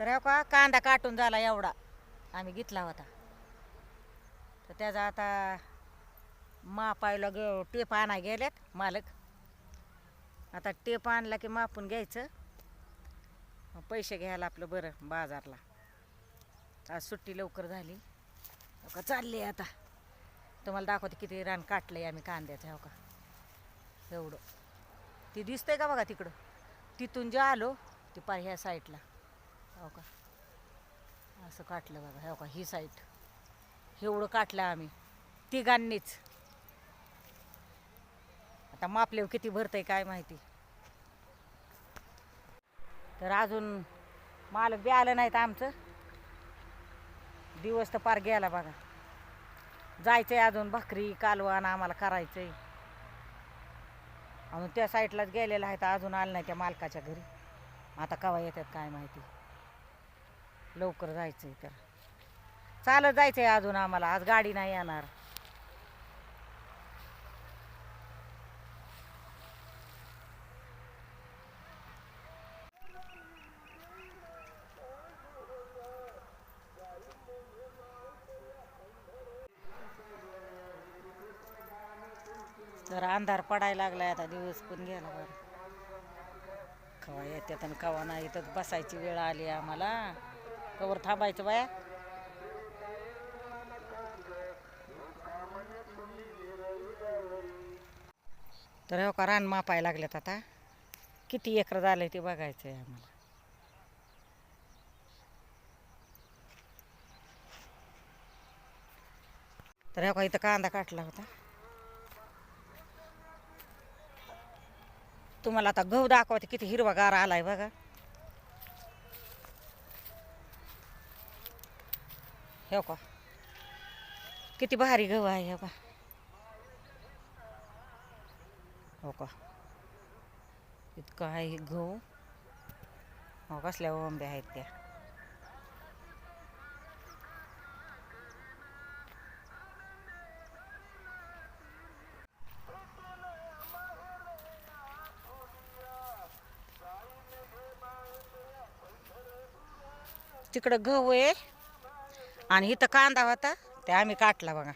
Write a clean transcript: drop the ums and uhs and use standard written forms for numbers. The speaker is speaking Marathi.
तर हो का कांदा काटून झाला एवढा आम्ही घेतला होता. तर त्याचा आता मापायला टेप आणाय गेल्यात मालक. आता टेप आणला की मापून घ्यायचं, मग पैसे घ्यायला आपलं बरं बाजारला. आज सुट्टी लवकर झाली. हो का चालली आता तुम्हाला दाखवते किती रान काटलंय आम्ही कांद्याचं. हो का एवढं ती दिसतंय का बघा तिकडं, तिथून जे आलो ती पार ह्या साईडला. हो का असं काटलं बघा. हो का ही साईड एवढं काटलं आम्ही तिघांनीच. आता मापल्यावर किती भरतंय काय माहिती. तर अजून मालक बी आलं नाहीत आमचं. दिवस तर पार गेला बघा. जायचंय अजून भाकरी कालवण आम्हाला करायचंय. अजून त्या साईडलाच गेलेलं आहे तर अजून आलं नाही त्या मालकाच्या घरी. आता केव्हा येतात काय माहिती. लवकर जायचंय तर चालत जायचंय अजून आम्हाला. आज गाडी नाही येणार. तर अंधार पडायला लागलाय आता. दिवस पण गेला बरं. कवा येतात आणि कवा नाही तर बसायची वेळ आली आम्हाला. कवर थांबायचं बाया. तर हो का रान मापायला लागल्यात आता. किती एकर झालंय ते बघायचं आहे आम्हाला. तर हो का इथं कांदा काटला होता. तुम्हाला आता गहू दाखवते किती हिरवागार आलाय बघा. हो का किती भारी गहू आहे. हो का हो का इतकं आहे गहू. हो कसल्या ओंब्या आहेत त्या. तिकडं गहू आहे आणि इथं कांदा होता ते आम्ही काटला बघा.